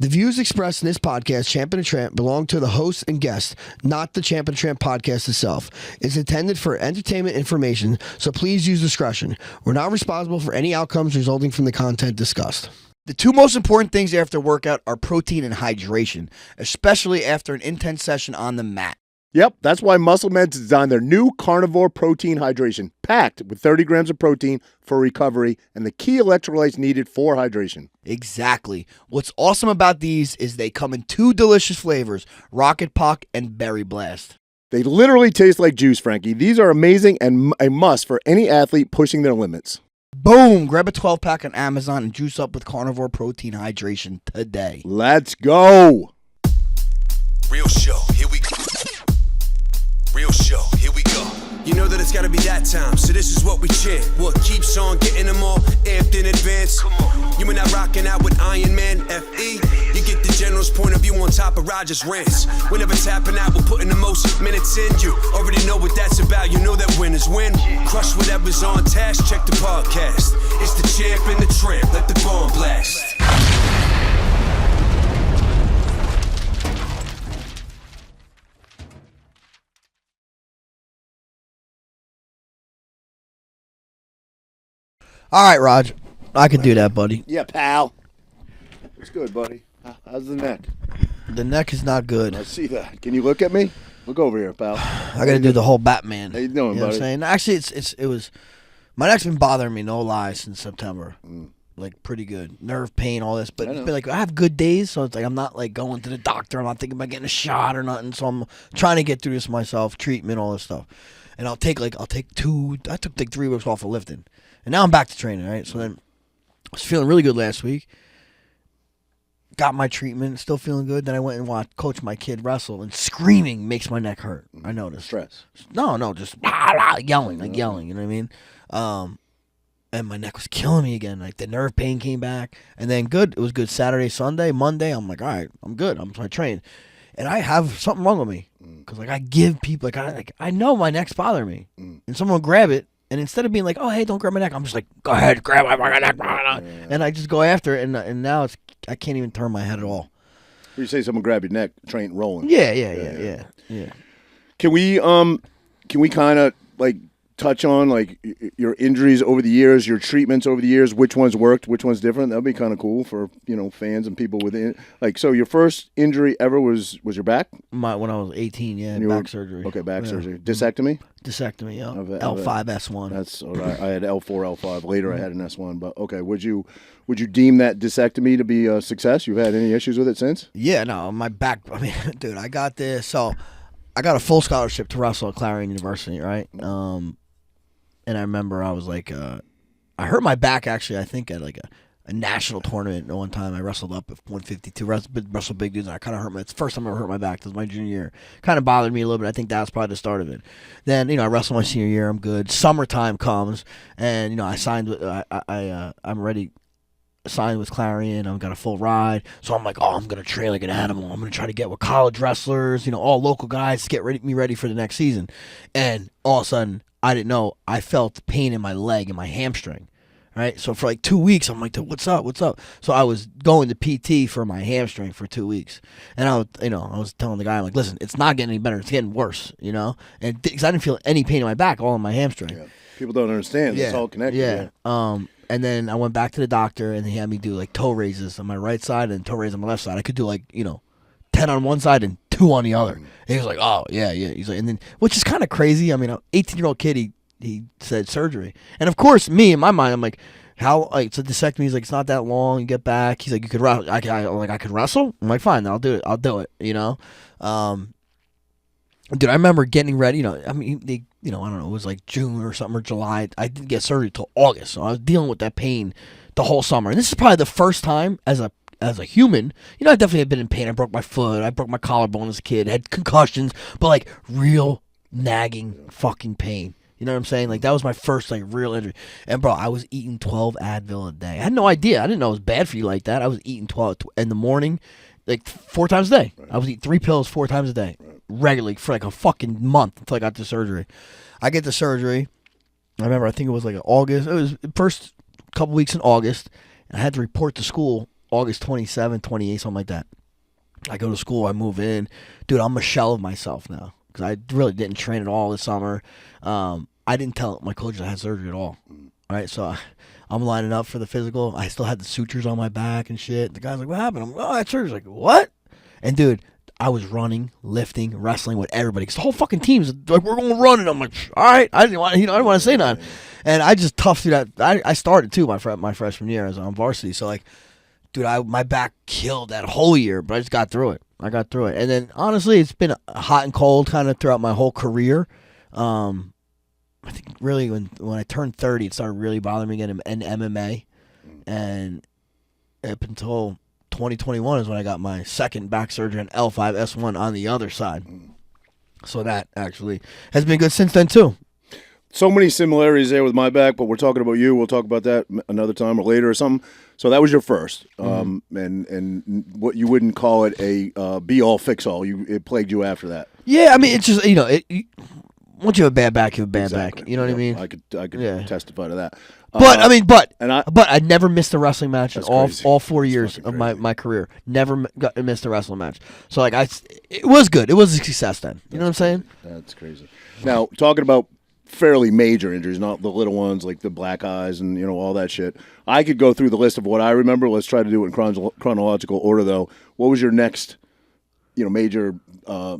The views expressed in this podcast, Champ and Tramp, belong to the host and guest, not the Champ and Tramp podcast itself. It's intended for entertainment information, so please use discretion. We're not responsible for any outcomes resulting from the content discussed. The two most important things after workout are protein and hydration, especially after an intense session on the mat. Yep, that's why Muscle Meds designed their new Carnivor protein hydration, packed with 30 grams of protein for recovery and the key electrolytes needed for hydration. Exactly. What's awesome about these is they come in two delicious flavors, Rocket Pock and Berry Blast. They literally taste like juice, Frankie. These are amazing and a must for any athlete pushing their limits. Boom! Grab a 12-pack on Amazon and juice up with Carnivor protein hydration today. Let's go! Real show, here we go. Real show, here we go. You know that it's gotta be that time, so this is what we chant. What keeps on getting them all amped in advance? Come on. You and I rocking out with Iron Man, FE. You get the general's point of view on top of Roger's rants. We're never tapping out, we're putting the most minutes in. You already know what that's about, you know that winners win. Crush whatever's on task, check the podcast. It's the champ and the tramp, let the bomb blast. All right, Raj. I can do that, buddy. Yeah, pal. It's good, buddy. How's the neck? The neck is not good. I see that. Can you look at me? Look over here, pal. I got to do the whole Batman. How you doing, know buddy? what I'm saying? Actually, it was my neck's been bothering me, no lie, since September. Like pretty good. Nerve pain, all this. But it's been like I have good days, so it's like I'm not like going to the doctor. I'm not thinking about getting a shot or nothing. So I'm trying to get through this myself, treatment, all this stuff. And I took like 3 weeks off of lifting. And now I'm back to training, right? So then I was feeling really good last week. Got my treatment, still feeling good. Then I went and watched coach my kid wrestle, and screaming makes my neck hurt. I noticed. Stress. No, just yelling, you know what I mean? And my neck was killing me again. Like the nerve pain came back. And then it was good Saturday, Sunday, Monday. I'm like, all right, I'm good. I train. And I have something wrong with me. Because like I give people, I know my neck's bothering me. And someone will grab it. And instead of being like, oh, hey, don't grab my neck, I'm just like, go ahead, grab my neck. And I just go after it, and now I can't even turn my head at all. You say someone grab your neck, train rolling. Yeah. Can we kind of like touch on like your injuries over the years, your treatments over the years, which ones worked, which ones different? That'd be kind of cool for fans and people within. Like, so your first injury ever was your back? When I was 18, back surgery. Okay, back surgery. Disectomy? Disectomy, yeah. L5, S1. That's what I had L4, L5. Later I had an S1, but okay. Would you deem that disectomy to be a success? You've had any issues with it since? Yeah, no, my back. I mean, dude, I got this. So I got a full scholarship to wrestle at Clarion University, right? And I remember I was like, I hurt my back actually. I think at like a national tournament one time. I wrestled up at 152, wrestled big dudes. And I kind of hurt it's the first time I ever hurt my back. It was my junior year. Kind of bothered me a little bit. I think that was probably the start of it. Then I wrestled my senior year. I'm good. Summertime comes, and I signed with I'm ready. Signed with Clarion. I've got a full ride. So I'm like, oh, I'm going to train like an animal. I'm going to try to get with college wrestlers, all local guys to get me ready for the next season. And all of a sudden, I didn't know. I felt pain in my leg and my hamstring. Right? So for like 2 weeks, I'm like, what's up? So I was going to PT for my hamstring for 2 weeks. And I was telling the guy, I'm like, listen, it's not getting any better. It's getting worse, And because I didn't feel any pain in my back, all in my hamstring. Yeah. People don't understand. It's all connected. Yeah. And then I went back to the doctor, and he had me do like toe raises on my right side and toe raises on my left side. I could do 10 on one side and 2 on the other. And he was like, oh, yeah. He's like, and then, which is kind of crazy. I mean, an 18-year-old kid, he said surgery. And of course, me, in my mind, I'm like, how, it's a disectomy. He's like, it's not that long. You get back. He's like, you could wrestle. I could wrestle? I'm like, fine, I'll do it. Dude, I remember getting ready, I mean, I don't know, it was like June or something, or July. I didn't get surgery till August, so I was dealing with that pain the whole summer. And this is probably the first time as a human, I definitely had been in pain. I broke my foot, I broke my collarbone as a kid, had concussions, but like real nagging fucking pain. You know what I'm saying? Like that was my first real injury. And bro, I was eating 12 Advil a day. I had no idea. I didn't know it was bad for you like that. I was eating 12 in the morning, like 4 times a day. Right. I was eating 3 pills 4 times a day. Regularly for like a fucking month until I got the surgery. I get the surgery. I remember, I think it was like August. It was the first couple weeks in August, and I had to report to school August 27, 28, something like that. I go to school, I move in. Dude, I'm a shell of myself now because I really didn't train at all this summer. I didn't tell my coaches I had surgery at all. Right, so I'm lining up for the physical. I still had the sutures on my back and shit. The guy's like, what happened? I'm like, oh, I had surgery. Like, what? And dude, I was running, lifting, wrestling with everybody. Cause the whole fucking team's like, we're going to run. And I'm like, all right. I didn't want to say nothing. And I just toughed through that. I started too my freshman year as on varsity. So like, dude, my back killed that whole year, but I just got through it. And then honestly, it's been hot and cold kind of throughout my whole career. I think really when I turned 30, it started really bothering me again in MMA. And up until 2021 is when I got my second back surgery on L5-S1 on the other side. So that actually has been good since then too. So many similarities there with my back, but we're talking about you. We'll talk about that another time or later or something. So that was your first, and what you wouldn't call it a be-all, fix-all. It plagued you after that. Yeah, I mean, it's just, once you have a bad back, you have a bad back. You know what I mean? I could testify to that. But I never missed a wrestling match in all 4 years of my career. Never missed a wrestling match. So like it was good. It was a success then. You know what I'm saying? That's crazy. Now talking about fairly major injuries, not the little ones like the black eyes and all that shit. I could go through the list of what I remember. Let's try to do it in chronological order though. What was your next major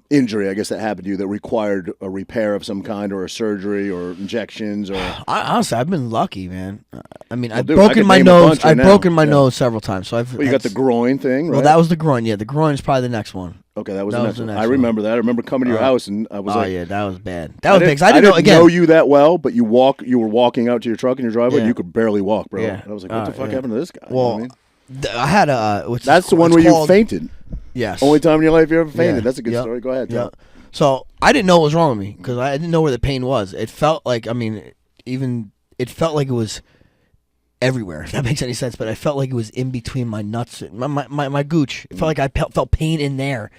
injury, I guess, that happened to you that required a repair of some kind or a surgery or injections? Or honestly, I've been lucky, man. I mean, I've broken my nose. I've broken my nose several times. So you got the groin thing, right? Well, that was the groin. Yeah, the groin is probably the next one. Okay, that was the next one. I remember that. I remember coming to your house and I was like, "Oh yeah, that was bad. That was big." 'Cause I didn't know you that well, but you were walking out to your truck in your driveway. And you could barely walk, bro. Yeah. And I was like, "What the fuck happened to this guy?" Well, I had a. That's the one where you fainted. Yes. Only time in your life you ever fainted. Yeah. That's a good story. Go ahead. Yeah. So I didn't know what was wrong with me because I didn't know where the pain was. It felt like, it felt like it was everywhere, if that makes any sense. But I felt like it was in between my nuts, my gooch. It felt like I felt pain in there,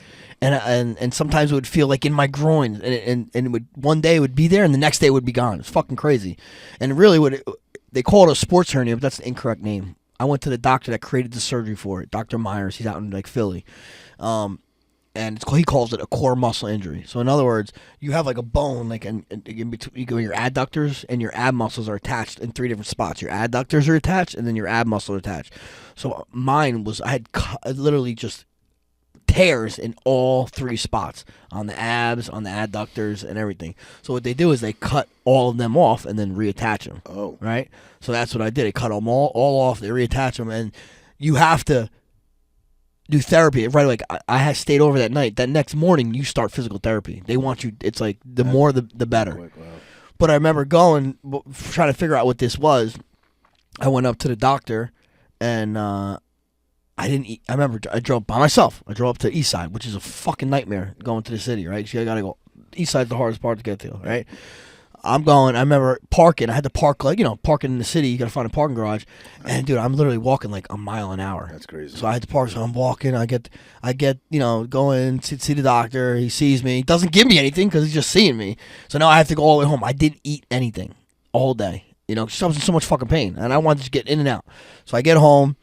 and sometimes it would feel like in my groin, and it would one day it would be there, and the next day it would be gone. It's fucking crazy, and really they call it a sports hernia, but that's the incorrect name. I went to the doctor that created the surgery for it, Dr. Myers. He's out in like Philly. And he calls it a core muscle injury. So in other words, you have like a bone, like in between your adductors and your ab muscles are attached in 3 different spots. Your adductors are attached, and then your ab muscles are attached. So mine was, I had literally just tears in all 3 spots, on the abs, on the adductors, and everything. So what they do is they cut all of them off and then reattach them. Oh, right. So that's what I did. I cut them all off. They reattach them, and you have to do therapy right. Like I had stayed over that night. That next morning, you start physical therapy. They want you. It's like the more the better. Wow. But I remember trying to figure out what this was. I went up to the doctor, and I didn't eat. I remember I drove by myself. I drove up to the east side, which is a fucking nightmare going to the city. Right, so you gotta go. East side's the hardest part to get to. Right. I remember parking. I had to park parking in the city. You got to find a parking garage. And dude, I'm literally walking like a mile an hour. That's crazy. So I had to park. So I'm walking. I get, going to see the doctor. He sees me. He doesn't give me anything because he's just seeing me. So now I have to go all the way home. I didn't eat anything all day. Because I was in so much fucking pain. And I wanted to get in and out. So I get home.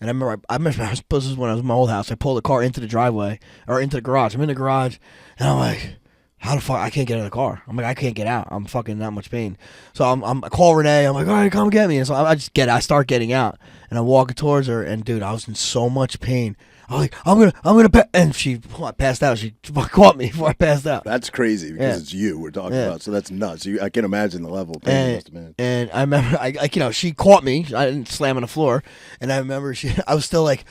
And I remember this is when I was in my old house. I pulled the car into the driveway or into the garage. I'm in the garage. And I'm like, how the fuck? I can't get out of the car. I'm like, I can't get out. I'm fucking that much pain. So I call Renee. I'm like, all right, come get me. And so I start getting out, and I'm walking towards her. And dude, I was in so much pain. I was like, I'm gonna and she passed out. She caught me before I passed out. That's crazy because it's you we're talking about. So that's nuts. I can imagine the level of pain must have been. And I remember, she caught me. I didn't slam on the floor. And I remember I was still like,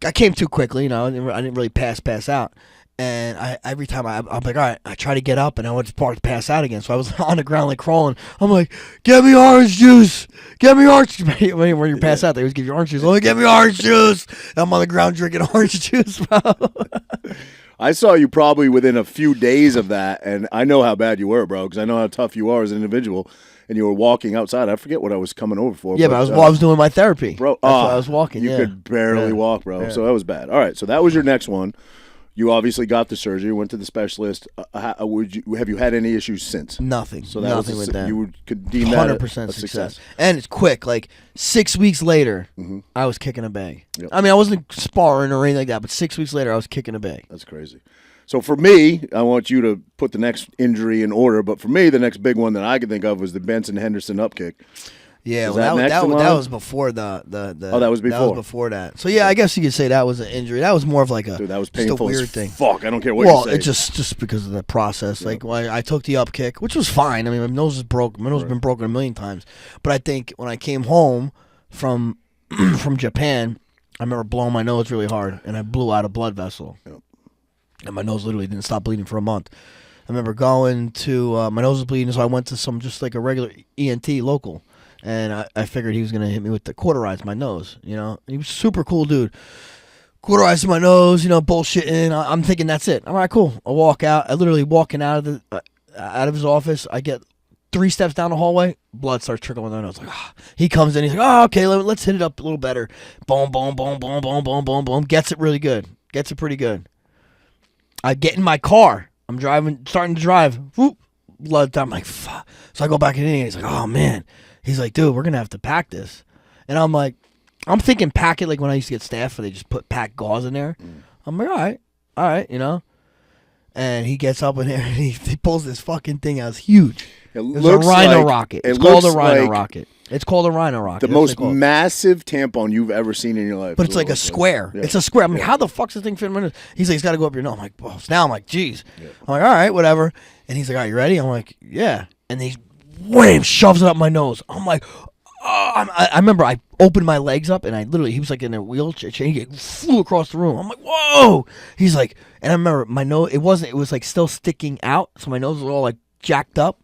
I came too quickly. I didn't really pass out. And every time I'm like, all right, I try to get up, and I would just pass out again. So I was on the ground like crawling. I'm like, get me orange juice. Get me orange juice. When you pass out, they always give you orange juice. I'm like, get me orange juice. And I'm on the ground drinking orange juice, bro. I saw you probably within a few days of that, and I know how bad you were, bro, because I know how tough you are as an individual. And you were walking outside. I forget what I was coming over for. Yeah, but I was doing my therapy. Bro, that's why I was walking. You could barely walk, bro. Yeah. So that was bad. All right, so that was your next one. You obviously got the surgery, went to the specialist. Have you had any issues since? Nothing. So that Nothing was with that. You could deem that 100% a success. And it's quick. Like 6 weeks later, I was kicking a bag. Yep. I mean, I wasn't sparring or anything like that, but 6 weeks later, I was kicking a bag. That's crazy. So for me, I want you to put the next injury in order. But for me, the next big one that I could think of was the Benson Henderson upkick. Yeah, Is well, that next in that line? was before the Oh, that was before. That was before that. So yeah, I guess you could say that was an injury. That was more of like a Dude, that was just painful a weird as thing. fuck. I don't care what Well, you say. it just because of the process. Like when I took the up kick, which was fine. I mean, my nose is broke. My nose has been broken a million times. But I think when I came home from from Japan, I remember blowing my nose really hard, and I blew out a blood vessel, and my nose literally didn't stop bleeding for a month. I remember going to my nose was bleeding, so I went to some just like a regular ENT local. And I figured he was going to hit me with the cauterize my nose, you know. He was a super cool dude. Cauterizing my nose, you know, bullshitting. I'm thinking that's it. All right, cool. I walk out. I literally walking out of his office. I get 3 steps down the hallway. Blood starts trickling down. I was like, He comes in. He's like, oh, okay, let's hit it up a little better. Boom, boom, boom, boom, boom, boom, boom, boom. Gets it really good. Gets it pretty good. I get in my car. I'm starting to drive. Whoop, blood. I'm like, fuck. So I go back in. He's like, oh, man. He's like, dude, we're going to have to pack this. And I'm like, I'm thinking pack it like when I used to get staph where they just pack gauze in there. I'm like, all right, you know. And he gets up in there and he pulls this fucking thing out. It's huge. It's a rhino rocket. It's called a rhino rocket. It's called a rhino rocket. The most massive tampon you've ever seen in your life. But it's like a square. Yeah. It's a square. I'm like, how the fuck's this thing fit in my nose? He's like, it's got to go up your nose. I'm like, well, so now I'm like, geez. Yeah. I'm like, all right, whatever. And he's like, all right, you ready? I'm like, yeah. And he wham, shoves it up my nose. I'm like, I remember I opened my legs up and he was like in a wheelchair. He flew across the room. I'm like, whoa. He's like, and I remember my nose, it was like still sticking out. So my nose was all like jacked up.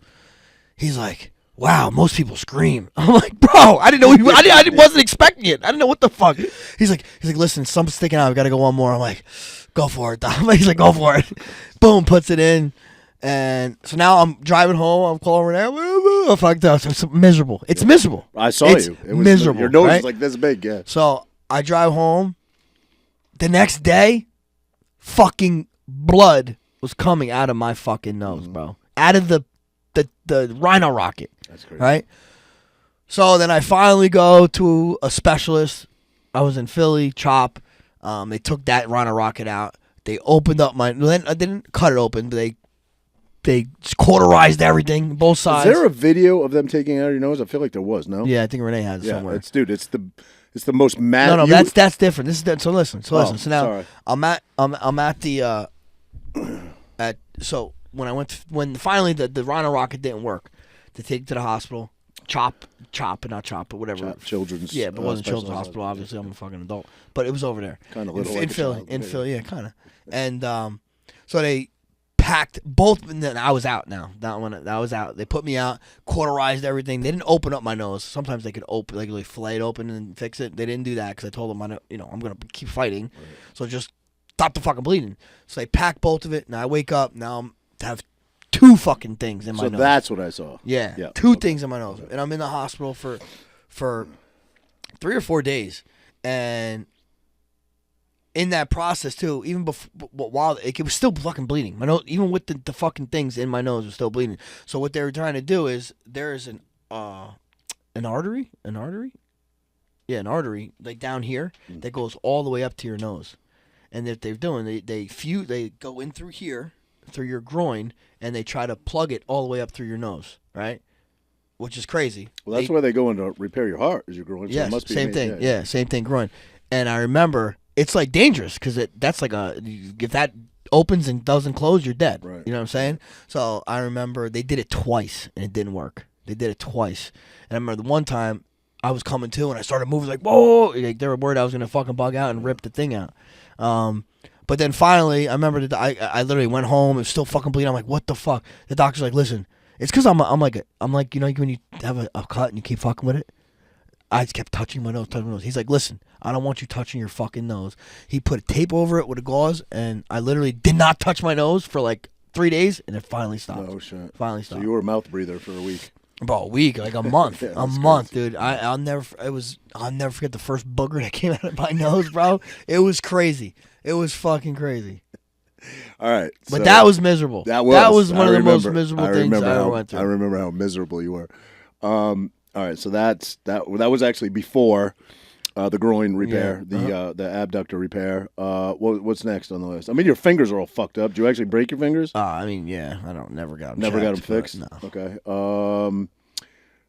He's like, wow, most people scream. I'm like, bro, I didn't know. I wasn't expecting it. I didn't know what the fuck. He's like, listen, something's sticking out. I've got to go one more. I'm like, go for it. He's like, go for it. Boom, puts it in. And so now I'm driving home. I'm calling Renee. Fucked up. It's miserable. It's miserable. I saw it's you. It was miserable. Your nose right? is like this big, yeah. So I drive home. The next day, fucking blood was coming out of my fucking nose, bro. Out of the rhino rocket. That's crazy. Right? So then I finally go to a specialist. I was in Philly, Chop. They took that rhino rocket out. They opened up my... They didn't cut it open, but they cauterized everything, both sides. Is there a video of them taking it out of your nose? I feel like there was, no? Yeah, I think Renee has it somewhere. It's the most mad. No, that's different. This is so listen. So now sorry. I'm at the so when finally the rhino rocket didn't work, they take it to the hospital. Chop, but not Chop, but whatever. Children's. Yeah, but it wasn't Children's Hospital. Obviously, I'm a fucking adult, but it was over there. Kind of little. In Philly, yeah, kind of. And so they packed both, and then I was out now. That was out. They put me out, cauterized everything. They didn't open up my nose. Sometimes they could open, like really fillet it open and fix it. They didn't do that because I told them I'm gonna keep fighting. Right. So just stop the fucking bleeding. So they packed both of it. Now I wake up. Now I'm to have 2 fucking things in my nose. So that's what I saw. Yeah. 2 things in my nose, and I'm in the hospital for 3 or 4 days, and in that process too, even while it was still fucking bleeding, my nose, even with the fucking things in my nose, was still bleeding. So what they were trying to do is there is an artery, like down here that goes all the way up to your nose, and that they're doing they go in through here, through your groin, and they try to plug it all the way up through your nose, right? Which is crazy. Well, that's where they go in to repair your heart, is your groin. So yes, it must be same thing. Yeah, same thing, groin. And I remember it's like dangerous because that's like if that opens and doesn't close, you're dead. Right. You know what I'm saying? So I remember they did it twice and it didn't work. They did it twice, and I remember the one time I was coming to and I started moving like whoa, like they were worried I was gonna fucking bug out and rip the thing out. But then finally, I remember that I literally went home. It was still fucking bleeding. I'm like, what the fuck? The doctor's like, listen, it's because I'm like you know when you have a cut and you keep fucking with it. I just kept touching my nose. He's like, listen, I don't want you touching your fucking nose. He put a tape over it with a gauze, and I literally did not touch my nose for like 3 days, and it finally stopped. Oh shit! Finally stopped. So you were a mouth breather for a week. Bro, a week, like a month, Yeah, a month, crazy. dude. I'll never forget the first booger that came out of my nose, bro. It was crazy. It was fucking crazy. All right. But so that was miserable. That was one of the most remember- miserable I things remember I ever how- went through. I remember how miserable you were. All right. So that was actually before the groin repair, the abductor repair. What's next on the list? I mean, your fingers are all fucked up. Did you actually break your fingers? I mean, yeah, never got them. Never got them checked, but fixed. No. Okay.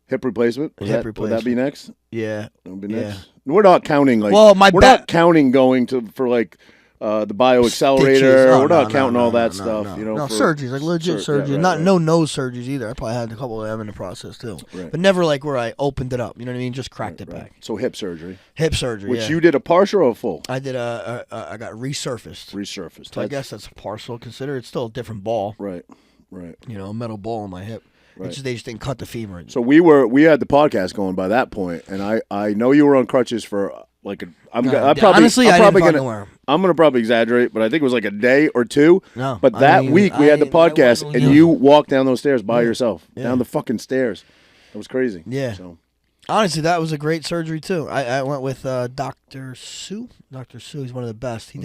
Hip replacement. Would that be replacement. next? Yeah. That would be Yeah. next. We're not counting like. Well, we're not counting going for like the bioaccelerator. Stitches. We're not counting all that stuff. No. You know, no for surgeries, like legit surgery. right, Not right. no nose surgeries either. I probably had a couple of them in the process too, Right. but never like where I opened it up. You know what I mean? Just cracked it Right. back. So hip surgery, Hip surgery, which yeah. you did a partial or a full? I did I got resurfaced. Resurfaced. So I guess that's a partial. Consider it's still a different ball. Right. You know, a metal ball on my hip. Right. It's just, they just didn't cut the femur. So we had the podcast going by that point, and I know you were on crutches for like I'm honestly, I didn't fucking wear 'em. I'm gonna probably exaggerate, but I think it was like a day or two. No, but I that mean, week we had the I podcast, wasn't and using you walked down those stairs by yourself, Yeah. down the fucking stairs. That was crazy. Yeah. So Honestly, that was a great surgery too. I went with Dr. Sue. Dr. Sue, he's one of the best. He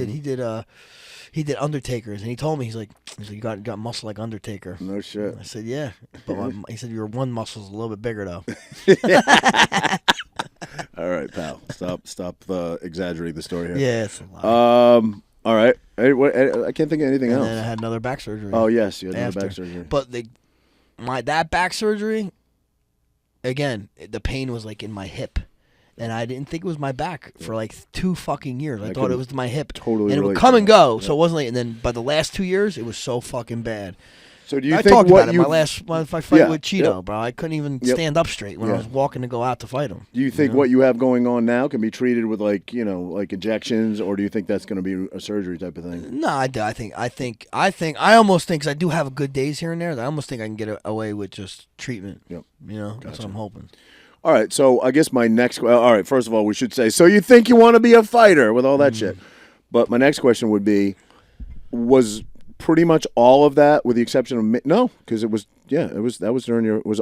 did Undertakers, and he told me he's like you got muscle like Undertaker. no shit. I said yeah, but he said your one muscle's a little bit bigger though. All right, pal. Stop exaggerating the story here. Yeah, it's a lot. All right. Hey, I can't think of anything And else. then I had another back surgery. Oh yes, you had another after. back surgery. But that back surgery, again, the pain was like in my hip. And I didn't think it was my back for like 2 fucking years. I thought it was my hip. totally and it would relate come to and that. go. So it wasn't like, and then by the last 2 years, it was so fucking bad. So do you I think talked what about it. you My fight Yeah, with Cheeto, yep. bro. I couldn't even Yep. stand up straight when I Yeah. was walking to go out to fight him. do you think what you have going on now can be treated with like injections, or do you think that's going to be a surgery type of thing? No, I almost think, 'cause I do have good days here and there, I almost think I can get away with just treatment. Yep. You know, that's what I'm hoping. All right, so I guess my next all right, first of all, we should say, so you think you want to be a fighter with all that shit. But my next question would be, was pretty much all of that, with the exception of no, because it was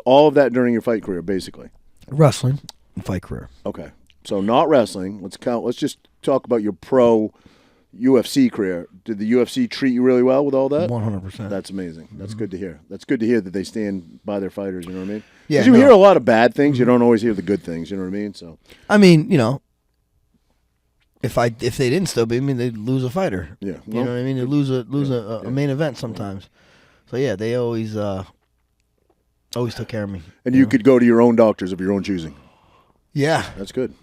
all of that during your fight career, basically. Wrestling and fight career. Okay, so not wrestling. Let's just talk about your pro UFC career. Did the UFC treat you really well with all that? 100%. That's amazing. That's good to hear. That's good to hear that they stand by their fighters. You know what I mean? Yeah, 'Cause you no. hear a lot of bad things. You don't always hear the good things. You know what I mean? So I mean, you know, if they didn't still be, I mean, they'd lose a fighter. yeah, You know what I mean? They lose a main event sometimes. So yeah, they always took care of me. and you could go to your own doctors of your own choosing. Yeah. That's good.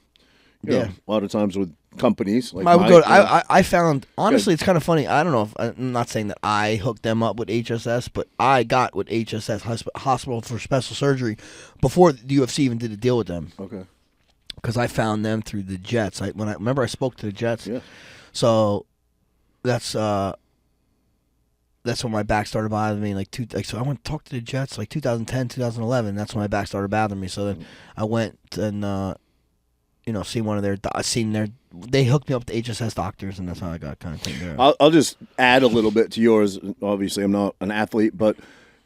You know, Yeah. a lot of times with companies like I would mine, go. you know, I found honestly, it's kind of funny. I don't know if I'm not saying that I hooked them up with HSS, but I got with HSS Hospital for Special Surgery before the UFC even did a deal with them, okay. because I found them through the Jets. I remember I spoke to the Jets. Yeah. So that's when my back started bothering me. So I went to talk to the Jets like 2010, 2011. That's when my back started bothering me. So then I went and see one of their. They hooked me up to HSS doctors, and that's how I got kind of taken care of. I'll just add a little bit to yours. Obviously, I'm not an athlete, but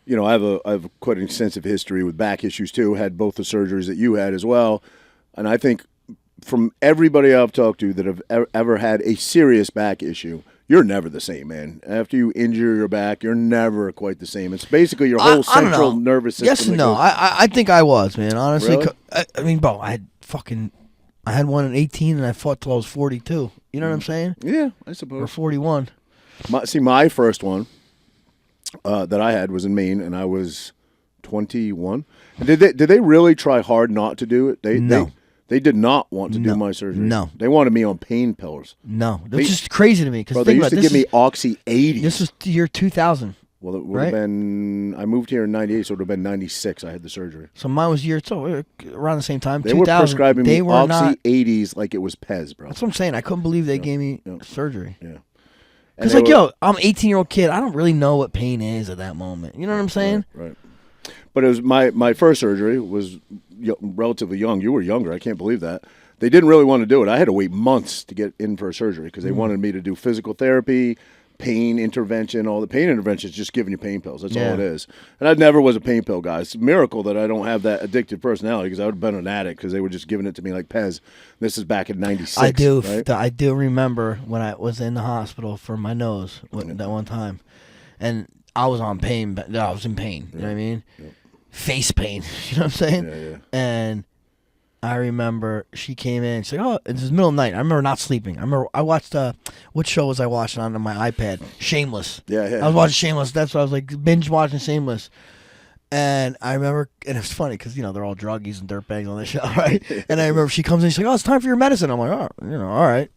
I have quite an extensive history with back issues too. Had both the surgeries that you had as well, and I think from everybody I've talked to that have ever had a serious back issue, you're never the same, man. After you injure your back, you're never quite the same. It's basically your whole I don't central know. nervous system. Yes and that no. goes- I think I was, man. Honestly, Really? I mean, bro, I had one at 18 and I fought till I was 42. You know what I'm saying? yeah, I Or suppose. 41. My first one that I had was in Maine, and I was 21. And did they really try hard not to do it? No. They did not want to do No. my surgery. No. They wanted me on pain pillars. No, that's just crazy to me. Because Bro, they used to give me Oxy 80. This was the year 2000. Well, it would right? have been. I moved here in '98, so it would have been '96. I had the surgery. So mine was around the same time. They were 2000. prescribing They me were Oxy not. 80s like it was Pez, bro. That's what I'm saying. I couldn't believe they gave me Yeah. surgery. Yeah. And Because they like, were- I'm an 18-year-old kid. I don't really know what pain is at that moment. You know what I'm saying? Right. But it was my first surgery was relatively young. You were younger. I can't believe that. They didn't really want to do it. I had to wait months to get in for a surgery because they wanted me to do physical therapy, pain intervention. All the pain intervention is just giving you pain pills. That's all it is. And I never was a pain pill guy. It's a miracle that I don't have that addictive personality because I would have been an addict because they were just giving it to me like Pez. This is back in '96. I do. Right? I do remember when I was in the hospital for my nose that one time, and I was on pain. But I was in pain. You know what I mean? Yeah. Face pain. You know what I'm saying? Yeah. And I remember she came in. She's like, "Oh, it's the middle of the night." I remember not sleeping. I remember I watched what show was I watching on my iPad? Shameless. Yeah. I was watching Shameless. That's what I was like binge watching Shameless. And I remember, and it's funny because they're all druggies and dirtbags on the show, right? And I remember she comes in. She's like, "Oh, it's time for your medicine." I'm like, "Oh, all right."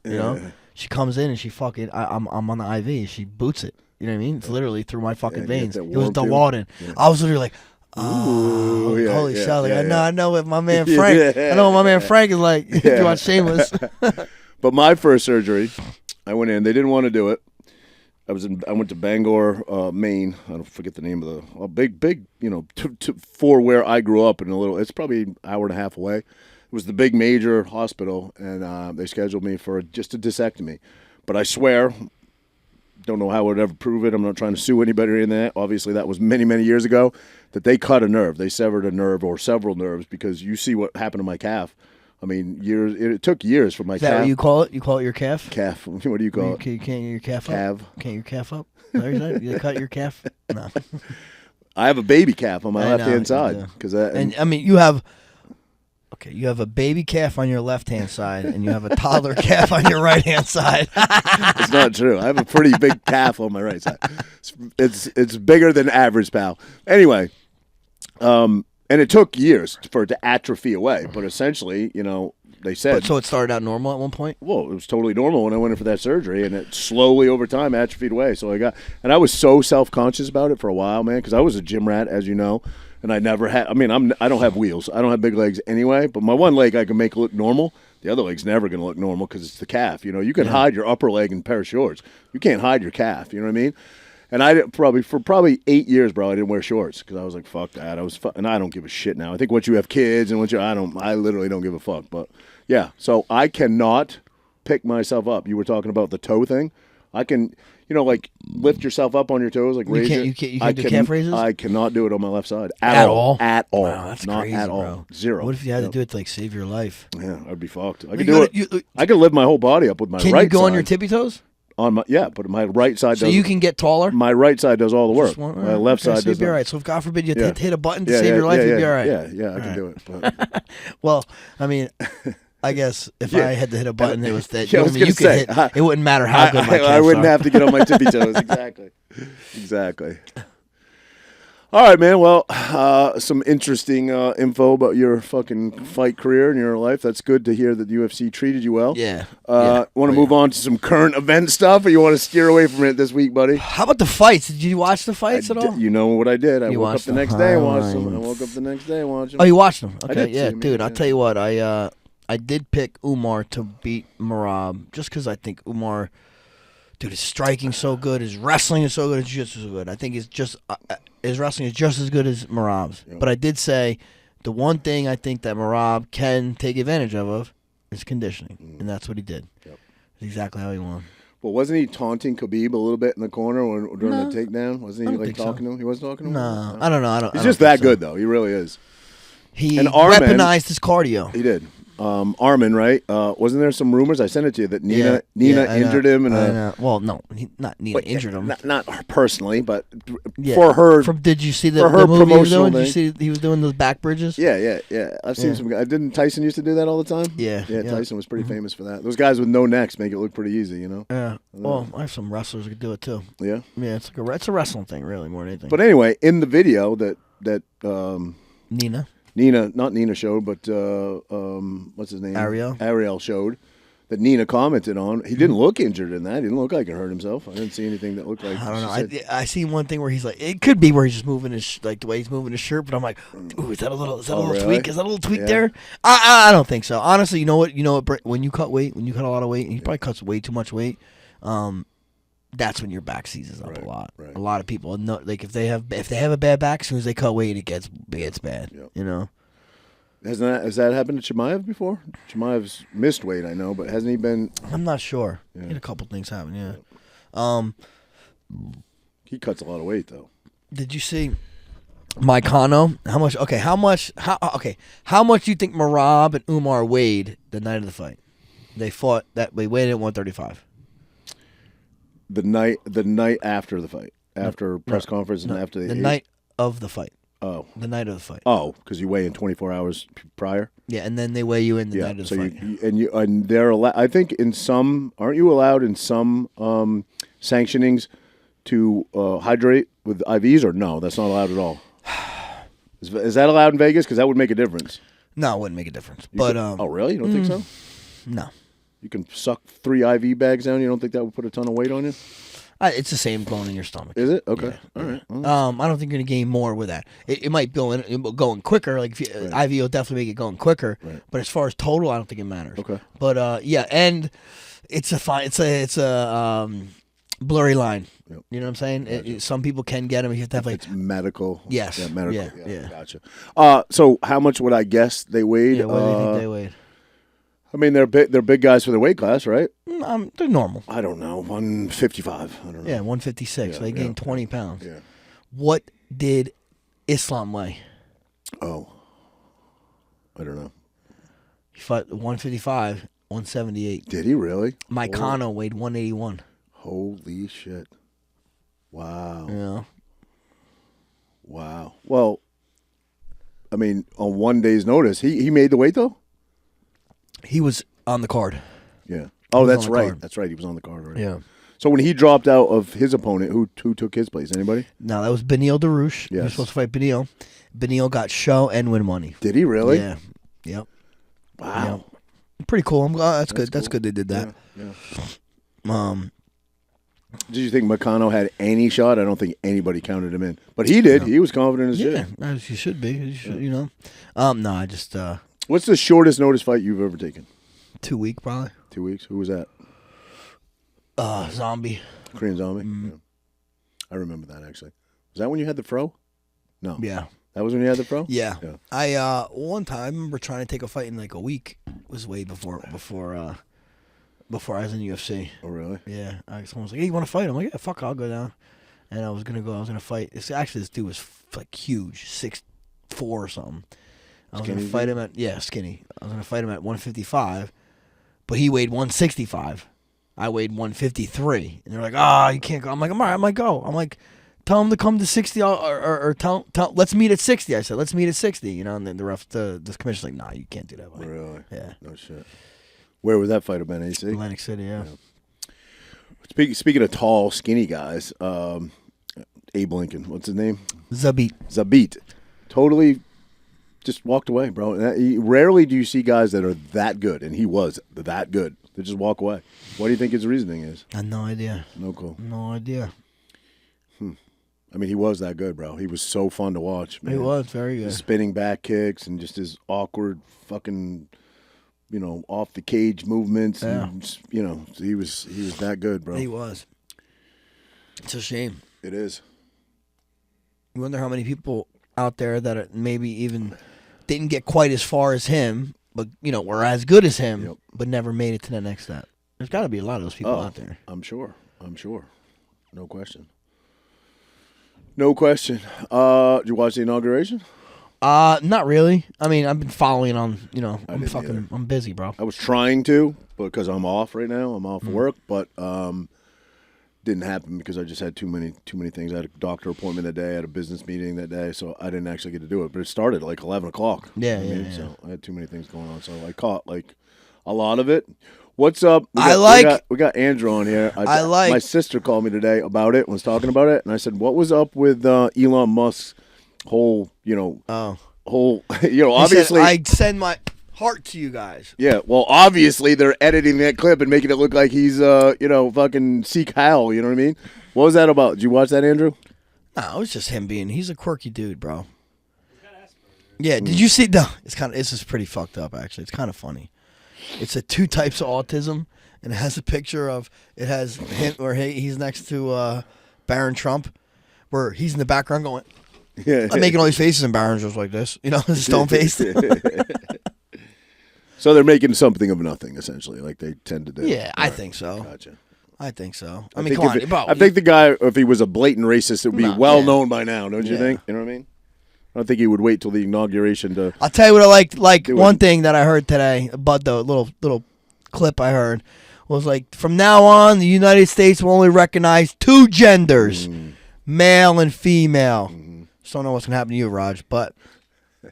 She comes in and she fucking I'm on the IV. She boots it. You know what I mean? It's literally through my fucking veins. It was Dilaudid. Yeah. I was literally like, oh, holy shit. Like, I know what my man Frank, I know what my man Frank is like. If you watch Shameless. But my first surgery, I went in. They didn't want to do it. I went to Bangor, Maine. I don't forget the name of the big, for where I grew up in it's probably an hour and a half away. It was the big major hospital, and they scheduled me for just a disectomy. But I swear, don't know how I would ever prove it. I'm not trying to sue anybody in that. Obviously, that was many, many years ago that they cut a nerve. They severed a nerve or several nerves because you see what happened to my calf. I mean, years. It took years for my calf. Is that what you call it? You call it your calf? Calf. What do you call it? You can't get your calf up? Calf. Can't your calf up? Is that what you said? You cut your calf? No. I have a baby calf on my left-hand side. And I mean, you have a baby calf on your left-hand side, and you have a toddler calf on your right-hand side. It's not true. I have a pretty big calf on my right side. It's bigger than average, pal. Anyway, and it took years for it to atrophy away. But essentially, they said. So it started out normal at one point? Well, it was totally normal when I went in for that surgery, and it slowly over time atrophied away. So and I was so self-conscious about it for a while, man, because I was a gym rat, as you know. And I never had. I mean, I don't have wheels. I don't have big legs anyway. But my one leg I can make look normal. The other leg's never going to look normal because it's the calf. You can hide your upper leg in a pair of shorts. You can't hide your calf. You know what I mean? And I for probably 8 years, bro, I didn't wear shorts because I was like, fuck that. And I don't give a shit now. I think once you have kids and I literally don't give a fuck. But yeah, so I cannot pick myself up. You were talking about the toe thing. I can. Like lift yourself up on your toes, like raise you can't do calf raises? I cannot do it on my left side at all. At all. Wow, that's not crazy, at all. Bro. Zero. What if you had to do it to save your life? Yeah, I'd be fucked. I could do it. I could lift my whole body up with my right side. Can you go on your tippy toes? But my right side does. So you can get taller? My right side does all the work. My left side does. So you'd be all right. So if God forbid you hit a button to save your life, you'd be all right. Yeah, I can do it. But. Well, I mean. I guess if I had to hit a button, it was that. Yeah, you could hit. It wouldn't matter how good my calves I wouldn't have to get on my tippy toes. Exactly. All right, man. Well, some interesting info about your fucking fight career and your life. That's good to hear that UFC treated you well. Yeah. Want to move on to some current event stuff, or you want to steer away from it this week, buddy? How about the fights? Did you watch the fights at all? You know what I did. I woke up the next day and watched them. Oh, you watched them? Okay, yeah, dude. I'll tell you what. I did pick Umar to beat Merab just because I think Umar, dude, his striking so good, his wrestling is so good, his jiu-jitsu is so good. I think his wrestling is just as good as Merab's. Yep. But I did say the one thing I think that Merab can take advantage of is conditioning, and that's what he did. Yep. That's exactly how he won. Well, wasn't he taunting Khabib a little bit in the corner during the takedown? Wasn't he talking to him? He wasn't talking to him? No, I don't know. He's just that good, though. He really is. He weaponized his cardio. He did. Armin, right? Wasn't there some rumors? I sent it to you that Nina injured him. Well, no, not Nina injured him. Not personally, but for her. Did you see the movie he was doing? Did you see he was doing those back bridges? Yeah. I've seen some guys. Didn't Tyson used to do that all the time? Yeah. Tyson was pretty famous for that. Those guys with no necks make it look pretty easy, Yeah. Well, I have some wrestlers who could do it too. Yeah. Yeah, it's a wrestling thing, really, more than anything. But anyway, in the video that Nina, not Nina showed, but what's his name? Ariel showed that Nina commented on. He didn't look injured in that. He didn't look like he hurt himself. I didn't see anything that looked like. I don't know. I see one thing where he's like, it could be where he's just moving his the way he's moving his shirt, but I'm like, ooh, is that a little really? tweak? Is that a little tweak there? I don't think so. Honestly, you know what? When you cut weight, when you cut a lot of weight, and he probably cuts way too much weight. That's when your back seizes up a lot. Right. A lot of people know, like if they have a bad back, as soon as they cut weight, it gets bad. Yep. Has that happened to Chimaev before? Chimaev's missed weight, I know, but hasn't he been? I'm not sure. Yeah. He had a couple things happen. Yeah. He cuts a lot of weight though. Did you see Mycano? How much? Okay, how much? How much do you think Merab and Umar weighed the night of the fight? They fought that they weighed at 135. The night after the fight, after press conference, and after the night of the fight. Oh, the night of the fight. Oh, because you weigh in 24 hours prior. Yeah, and then they weigh you in the night of the fight. And they're allowed. I think in some, aren't you allowed in some sanctionings to hydrate with IVs, or no? That's not allowed at all. Is that allowed in Vegas? Because that would make a difference. No, it wouldn't make a difference. Oh, really? You don't think so? No. You can suck 3 IV bags down. You don't think that would put a ton of weight on you? It's the same going in your stomach. Is it? Okay. Yeah. All right. I don't think you're gonna gain more with that. It might going quicker. Like if you, IV will definitely make it going quicker. Right. But as far as total, I don't think it matters. Okay. But yeah, and it's a blurry line. Yep. You know what I'm saying? Some people can get them. You have to have like It's medical. Yes. Yeah, medical. Yeah. Gotcha. So how much would I guess they weighed? Yeah, what do you think they weighed? I mean, they're big guys for their weight class, right? They're normal. I don't know, 155. I don't know. Yeah, 156. Yeah, They gained 20 pounds. Yeah. What did Islam weigh? Oh, I don't know. He fought 155, 178. Did he really? Mycano weighed 181. Holy shit! Wow. Yeah. Wow. Well, I mean, on one day's notice, he made the weight though. He was on the card. Yeah. Oh, was that's on the right. card. That's right. He was on the card already. Yeah. So when he dropped out of his opponent, who took his place? Anybody? No, that was Beneil Darouche. He Yes. was supposed to fight Beneil. Beneil got show and win money. Did he really? Yeah. Yep. Wow. Yep. Pretty cool. I'm glad that's good. Cool. That's good they did that. Yeah. Did you think Mycano had any shot? I don't think anybody counted him in, but he did. No. He was confident as shit. Yeah, as you should be. You know. No, I just. What's the shortest notice fight you've ever taken? 2 week probably. 2 weeks. Who was that? Zombie. Korean Zombie. Mm-hmm. Yeah. I remember that actually. Was that when you had the fro? No. Yeah. That was when you had the fro? Yeah. I one time I remember trying to take a fight in like a week. It was way before I was in UFC. Oh really? Yeah. Someone was like, "Hey, you want to fight?" I'm like, "Yeah, fuck, I'll go down." And I was gonna fight. This dude was like huge, 6'4" or something. I was gonna fight him at skinny. I was gonna fight him at 155, but he weighed 165. I weighed 153, and they're like, "Ah, you can't go." I'm like, "I'm all right, I might go." I'm like, "Tell him to come to 60, or tell let's meet at 60." I said, "Let's meet at 60." You know, and then the commissioner's like, "Nah, you can't do that." Buddy. Really? Yeah. No shit. Where was that fight have been? AC? Atlantic City. Yeah. Speaking of tall, skinny guys, Abe Lincoln. What's his name? Zabit. Totally. Just walked away, bro. Rarely do you see guys that are that good, and he was that good. They just walk away. What do you think his reasoning is? I have no idea. No clue. No idea. I mean, he was that good, bro. He was so fun to watch, man. He was very good. His spinning back kicks and just his awkward fucking, off the cage movements. Yeah. And, he was that good, bro. He was. It's a shame. It is. You wonder how many people out there that are maybe even didn't get quite as far as him, but were as good as him, but never made it to the next step. There's got to be a lot of those people out there. I'm sure. No question. Did you watch the inauguration? Not really. I mean, I've been following on. I'm busy, bro. I was trying to, because I'm off right now. I'm off work, but didn't happen because I just had too many things. I had a doctor appointment that day, I had a business meeting that day, so I didn't actually get to do it. But it started at like 11 o'clock. Yeah. So I had too many things going on, so I caught like a lot of it. What's up? We got Andrew on here. My sister called me today about it, was talking about it, and I said, "What was up with Elon Musk's whole, obviously." I send my heart to you guys. Yeah, well, obviously they're editing that clip and making it look like he's, fucking Seek Hal. You know what I mean? What was that about? Did you watch that, Andrew? No, it was just him he's a quirky dude, bro. Yeah, did you see? No, this is pretty fucked up, actually. It's kind of funny. It's 2 types of autism, and it has a picture of, it has him, or he's next to Barron Trump, where he's in the background going, I'm making all these faces, and Barron's just like this, stone-faced. So they're making something of nothing, essentially, like they tend to do. Yeah, I think so. Gotcha. I think so. I mean, come on, bro. I think the guy, if he was a blatant racist, it would be well yeah. known by now. Don't you think? You know what I mean? I don't think he would wait till the inauguration to. I'll tell you what I liked. Like one thing that I heard today about the little clip I heard was like, from now on, the United States will only recognize 2 genders, male and female. Just don't know what's gonna happen to you, Raj, but. Yeah,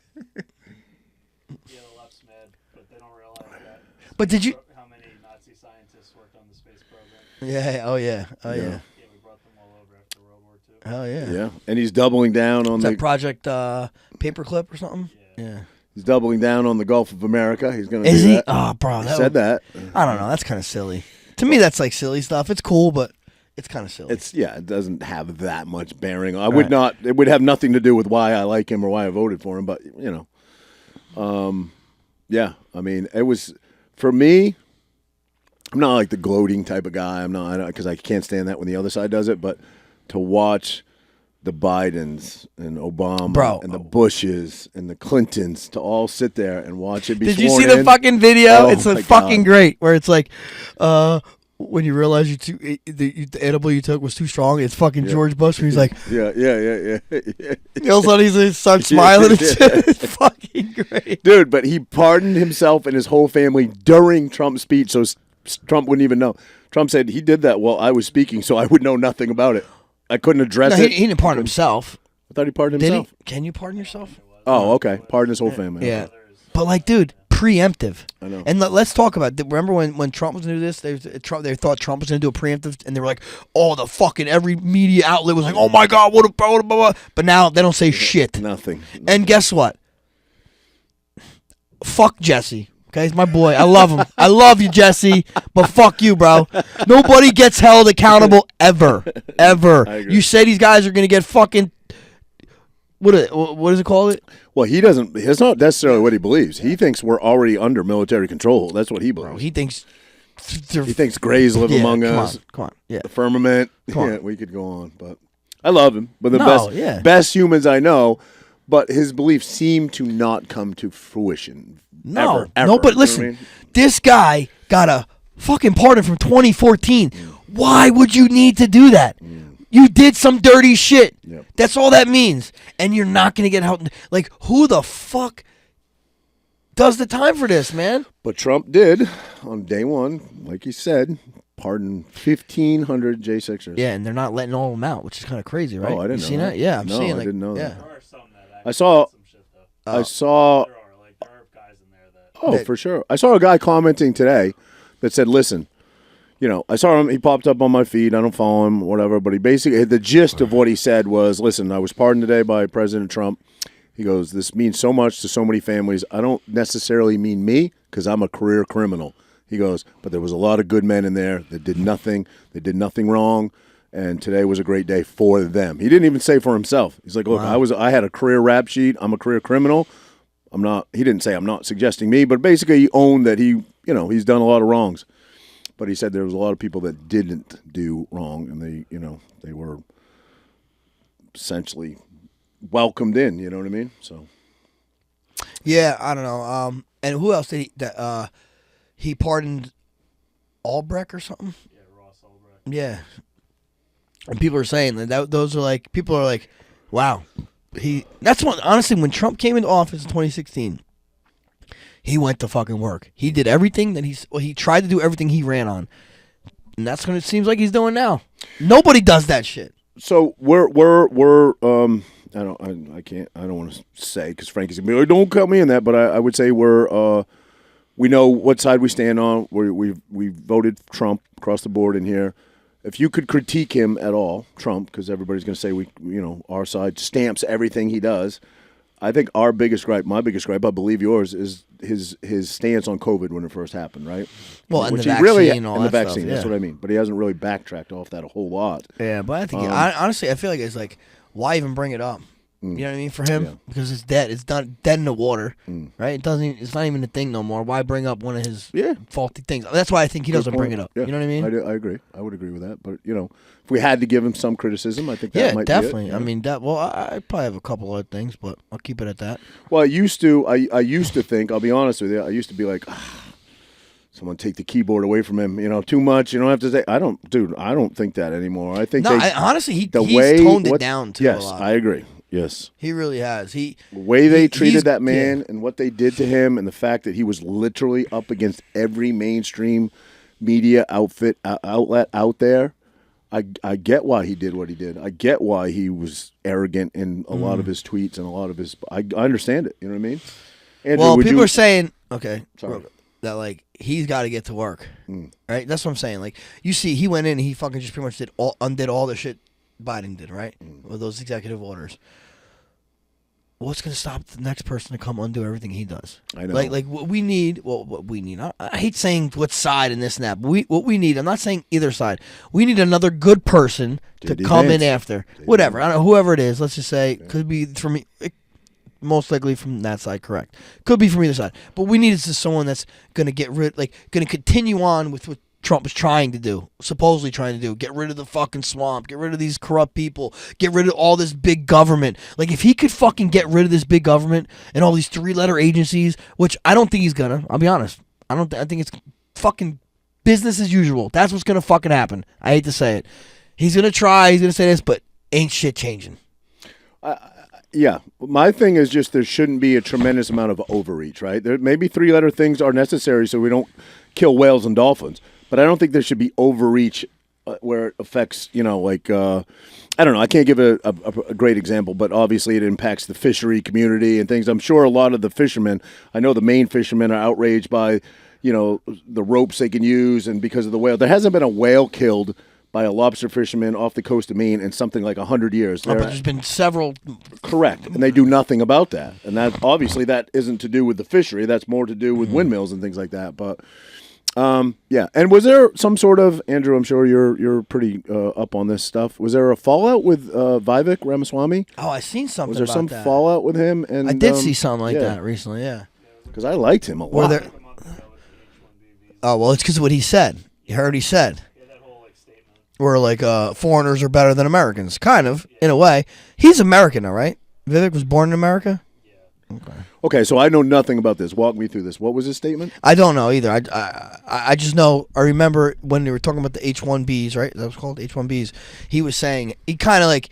the left's mad, but they don't realize that. But did you? How many Nazi scientists worked on the space program? Yeah. Oh yeah. Oh yeah. Yeah, we brought them all over after World War II. Hell yeah. Yeah, and he's doubling down on Is the that Project Paperclip or something? Yeah. He's doubling down on the Gulf of America. He's going to Is do he? that. Oh, bro. He said that. I don't know. That's kind of silly. To me, that's like silly stuff. It's cool, but it's kind of silly. It doesn't have that much bearing. I would not. It would have nothing to do with why I like him or why I voted for him. But yeah. I mean, it was for me. I'm not like the gloating type of guy. I'm not because I can't stand that when the other side does it. But to watch the Bidens and Obama and the Bushes and the Clintons to all sit there and watch it be Did you sworn see the in. fucking video? Oh, It's my fucking God. great. Where it's like, when you realize the edible you took was too strong, it's fucking George Bush. Where he's like, Yeah. all of a sudden he starts smiling and shit. It's fucking great. Dude, but he pardoned himself and his whole family during Trump's speech, so Trump wouldn't even know. Trump said he did that while I was speaking, so I would know nothing about it. I couldn't address No, it. he didn't pardon himself. I thought he pardoned Did himself. he? Can you pardon yourself? Oh, okay. Pardon his whole family. Yeah. But like, dude, preemptive. I know. And let's talk about it. Remember when Trump was going to do this? They thought Trump was going to do a preemptive, and they were like, oh, the fucking every media outlet was like, oh my God, what a blah, blah, blah. But now they don't say shit. Nothing. And guess what? Fuck Jesse. Okay, he's my boy. I love him. I love you, Jesse. But fuck you, bro. Nobody gets held accountable ever. Ever. I agree. You say these guys are going to get fucking. What is it called? Well, he doesn't. It's not necessarily what he believes. He thinks we're already under military control. That's what he believes. He thinks. He thinks Greys live among us. Come on. Yeah. The firmament. Come Yeah, on. we could go on, but I love him. But the No, yeah. best humans I know. But his beliefs seem to not come to fruition. No, ever, no, but you know listen, what I mean? this guy got a fucking pardon from 2014. Why would you need to do that? You did some dirty shit. Yep. That's all that means. And you're not going to get help. Like, who the fuck does the time for this, man? But Trump did on day one, like he said, pardon 1,500 J6ers. Yeah, and they're not letting all of them out, which is kind of crazy, right? Oh, I didn't you know seen that. that? Yeah, I'm No, seeing I like, didn't know yeah. that. There are some that actually I saw. did some shit, though. I saw. There are guys in there that. Oh, for sure. I saw a guy commenting today that said, "Listen, I saw him. He popped up on my feed. I don't follow him, whatever. But he basically the gist of what he said was, listen, I was pardoned today by President Trump. He goes, this means so much to so many families. I don't necessarily mean me because I'm a career criminal. He goes, but there was a lot of good men in there that did nothing. They did nothing wrong. And today was a great day for them. He didn't even say for himself. He's like, look, I had a career rap sheet. I'm a career criminal. I'm not. He didn't say I'm not suggesting me, but basically he owned that he's done a lot of wrongs. But he said there was a lot of people that didn't do wrong, and they were essentially welcomed in. You know what I mean? So Yeah, I don't know. And who else did he pardoned Albrecht or something? Yeah, Ross Ulbricht. Yeah. And people are saying that those are like, people are like, wow. That's one, honestly, when Trump came into office in 2016, he went to fucking work. He did everything that he tried to do everything he ran on. And that's what it seems like he's doing now. Nobody does that shit. So we're I don't want to say because Frankie's gonna be like, don't cut me in that, but I would say we know what side we stand on. We voted Trump across the board in here. If you could critique him at all, Trump, because everybody's going to say our side stamps everything he does. I think my biggest gripe, I believe yours, is his stance on COVID when it first happened, right? Well, and Which the he vaccine really, and all the that stuff, vaccine, that's yeah. what I mean. But he hasn't really backtracked off that a whole lot. Yeah, but I think honestly, I feel like it's like, why even bring it up? You know what I mean? For him, Yeah. because it's dead. It's done, dead in the water, right? It's not even a thing no more. Why bring up one of his faulty things? That's why I think he doesn't bring it up. Yeah. You know what I mean? I agree. I would agree with that. But if we had to give him some criticism, I think that might definitely. be it. I mean, I probably have a couple other things, but I'll keep it at that. Well, I used to think. I'll be honest with you. I used to be like, someone take the keyboard away from him. Too much. You don't have to say. I don't think that anymore. I think No, honestly, he's toned it down too. Yes, a lot. I agree. Yes, He really has. the way they treated he's- that man and what they did to him, and the fact that he was literally up against every mainstream media outlet out there. I get why he did what he did. I get why he was arrogant in a lot of his tweets and a lot of his. I understand it. You know what I mean? Andrew, Well, would people you- are saying, okay, Sorry. that like he's got to get to work, right? That's what I'm saying. Like you see, he went in and he fucking just pretty much undid all the shit Biden did, right, with those executive orders. What's going to stop the next person to come undo everything he does? I know. Like what we need. Well, what we need. I hate saying what side and this and that. But what we need. I'm not saying either side. We need another good person to come in after. Whatever. I don't know. Whoever it is. Let's just say could be from me. Most likely from that side, correct. Could be from either side. But we need is just someone that's going to going to continue on with what Trump is trying to do, supposedly trying to do. Get rid of the fucking swamp. Get rid of these corrupt people. Get rid of all this big government. Like, if he could fucking get rid of this big government and all these 3-letter agencies, which I don't think he's gonna. I'll be honest. I think it's fucking business as usual. That's what's gonna fucking happen. I hate to say it. He's gonna try. He's gonna say this, but ain't shit changing. Yeah, my thing is just there shouldn't be a tremendous amount of overreach, right? There maybe 3-letter things are necessary so we don't kill whales and dolphins, but I don't think there should be overreach where it affects, I don't know. I can't give a great example, but obviously it impacts the fishery community and things. I'm sure a lot of the fishermen, I know the Maine fishermen are outraged by, the ropes they can use and because of the whale. There hasn't been a whale killed by a lobster fisherman off the coast of Maine in something like 100 years. But there's been several. Correct, and they do nothing about that. And that obviously that isn't to do with the fishery. That's more to do with windmills and things like that. But yeah. And was there some sort of, Andrew? I'm sure you're pretty up on this stuff. Was there a fallout with Vivek Ramaswamy? Oh, I seen something. Was there about some that. fallout with him? And I did see something like that recently. Yeah. because I liked him a Were lot. there? Oh well, it's because of what he said. You heard he said. Where like foreigners are better than Americans, kind of in a way. He's American, though, right? Vivek was born in America. Okay, so I know nothing about this. Walk me through this. What was his statement? I don't know either. I just know. I remember when they were talking about the H-1Bs, right? That was called H-1Bs. He was saying he kind of like.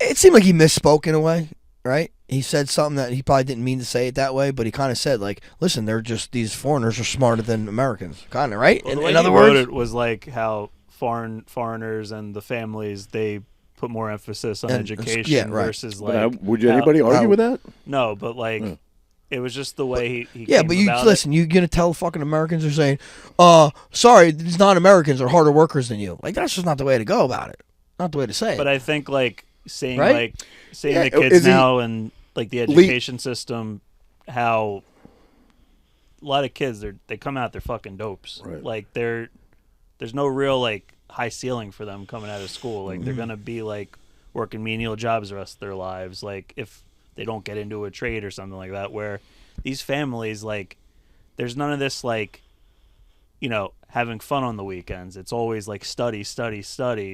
It seemed like he misspoke in a way, right? He said something that he probably didn't mean to say it that way, but he kind of said like, "Listen, they're just these foreigners are smarter than Americans," kind of, right? Well, the way in he other wrote words, it was like how foreigners and the families, they put more emphasis on And- education yeah, right. versus But like. would anybody argue with that? No, but like, it was just the way he yeah, came but you about listen. You gonna tell fucking Americans are saying, sorry, these non-Americans are harder workers than you. Like that's just not the way to go about it. Not the way to say it. But I think like seeing Right? Yeah, the kids is he- now and like the education system, how a lot of kids they come out they're fucking dopes. Right. Like there's no real like high ceiling for them coming out of school. Like they're gonna be like working menial jobs the rest of their lives. Like if they don't get into a trade or something like that, where these families like there's none of this like having fun on the weekends. It's always like study,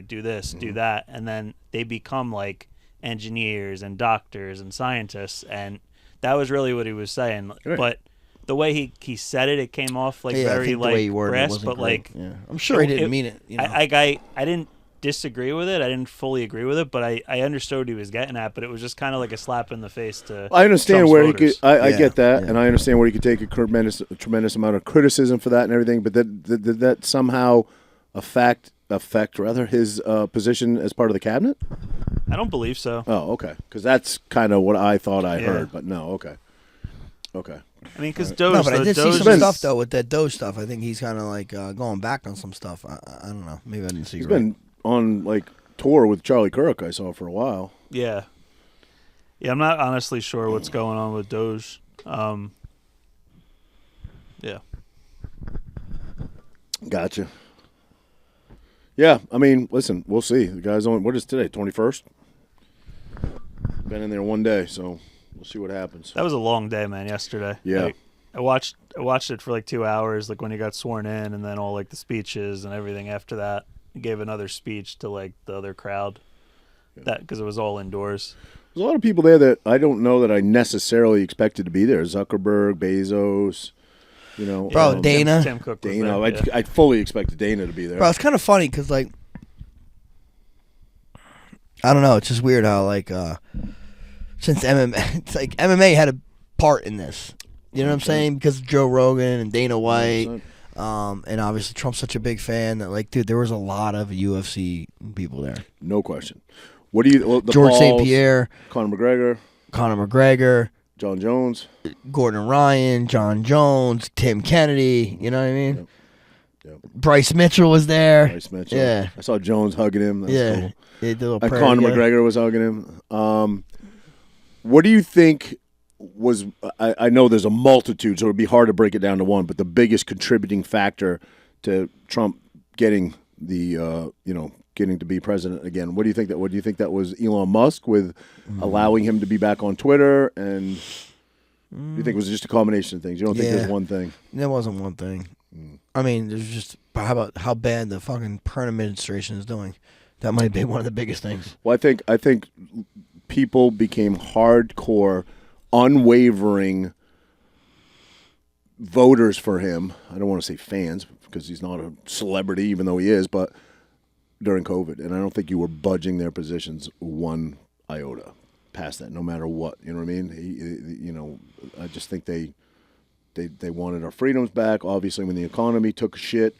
do this, do that, and then they become like engineers and doctors and scientists, and that was really what he was saying. Right. But the way he said it came off like yeah, I very think the like way he worded it brass, wasn't but great. like yeah. I'm sure he didn't mean it. I didn't disagree with it. I didn't fully agree with it, but I understood what he was getting at. But it was just kind of like a slap in the face to. I understand Trump's where voters. he could. I Yeah, get that, yeah. and I understand where he could take a tremendous amount of criticism for that and everything. But did that somehow affect his position as part of the cabinet? I don't believe so. Oh, okay. Because that's kind of what I thought I Yeah. heard, but no. Okay. I mean, because Doge. No, but I the did see Doge some is- stuff though with that Doge stuff. I think he's kind of like going back on some stuff. I don't know. Maybe I didn't see. He's it right. been on like tour with Charlie Kirk. I saw for a while. Yeah. Yeah, I'm not honestly sure what's going on with Doge. Yeah. Gotcha. Yeah, I mean, listen, we'll see. The guy's on. What is today? 21st. Been in there one day, so we'll see what happens. That was a long day, man, yesterday. Yeah. Like, I watched it for like 2 hours, like when he got sworn in and then all like the speeches and everything after that. He gave another speech to like the other crowd. That because it was all indoors. There's a lot of people there that I don't know that I necessarily expected to be there. Zuckerberg, Bezos, You know, Bro, Dana. Tim Cook was Dana. there, yeah. I fully expected Dana to be there. Bro, it's kind of funny because, like, I don't know. It's just weird how, like, since MMA, it's like MMA had a part in this. You know what I'm saying? Because of Joe Rogan and Dana White. 100%. And obviously Trump's such a big fan that, like, dude, there was a lot of UFC people there. No question. What do you? Well, the George St. Pauls, Pierre, Conor McGregor, John Jones. Gordon Ryan, John Jones, Tim Kennedy. You know what I mean? Yep. Bryce Mitchell was there. Bryce Mitchell. Yeah. I saw Jones hugging him. That's Yeah. cool. They did a little And prayer Conor together. McGregor was hugging him. What do you think was? I know there's a multitude, so it'd be hard to break it down to one. But the biggest contributing factor to Trump getting the getting to be president again. What do you think that? What do you think that was? Elon Musk with allowing him to be back on Twitter, and do you think it was just a combination of things? You don't think Yeah. there's one thing? There wasn't one thing. I mean, there's just how about how bad the fucking current administration is doing. That might be one of the biggest things. Well, I think people became hardcore, unwavering voters for him. I don't want to say fans because he's not a celebrity, even though he is, but during COVID, and I don't think you were budging their positions one iota past that, no matter what. You know what I mean? I just think they wanted our freedoms back. Obviously, when the economy took a shit,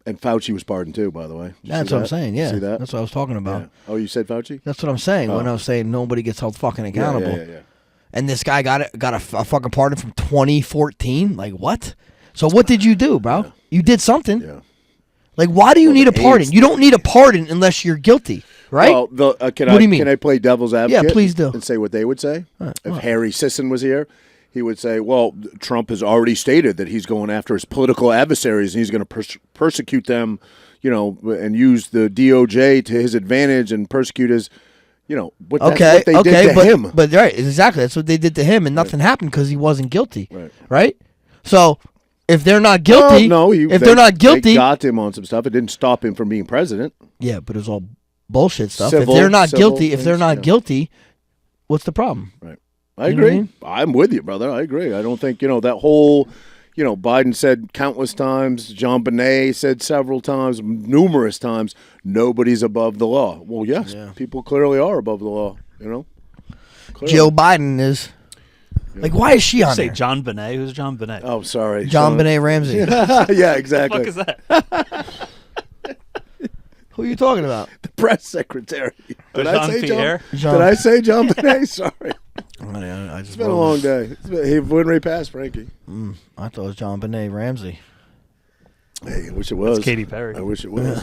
and Fauci was pardoned too, by the way. Did you That's see what I'm that? saying. Yeah, See that? that's what I was talking about. Yeah. Oh, you said Fauci? That's what I'm saying when Oh. I was saying nobody gets held fucking accountable. Yeah. And this guy got a fucking pardon from 2014. Like what? So what did you do, bro? Yeah. You did something. Yeah. Like why do you Well, need a the pardon? AIDS You don't need a pardon unless you're guilty, right? Well, What do you mean? Can I play devil's advocate? Yeah, please do. And say what they would say. Right. If Well. Harry Sisson was here, he would say, well, Trump has already stated that he's going after his political adversaries and he's going to persecute them, and use the DOJ to his advantage and persecute his, but that's what they did to him. But right, exactly. That's what they did to him, and nothing happened because he wasn't guilty. Right. So if they're not guilty, Well, no, if they're not guilty, they got him on some stuff. It didn't stop him from being president. yeah, but it was all bullshit stuff. Civil- if they're not civil guilty, if they're things, not yeah. guilty, what's the problem? Right. I You know what I agree. mean? I'm with you, brother. I agree. I don't think, that whole, Biden said countless times, John Bonet said several times, numerous times, nobody's above the law. Well, yes, people clearly are above the law, Clearly. Joe Biden is. Like, why is she on Say there? John Bonet. Who's John Bonet? Oh, sorry. John Benet Ramsey. Yeah, What exactly. the fuck is that? Who are you talking about? The press secretary. Did I say Jean-Pierre? John? Did I say John Bonet? Sorry. I just It's been a long day. He went right past Frankie. I thought it was John Benet Ramsey. Hey, I wish it was. It's Katy Perry. I wish it was.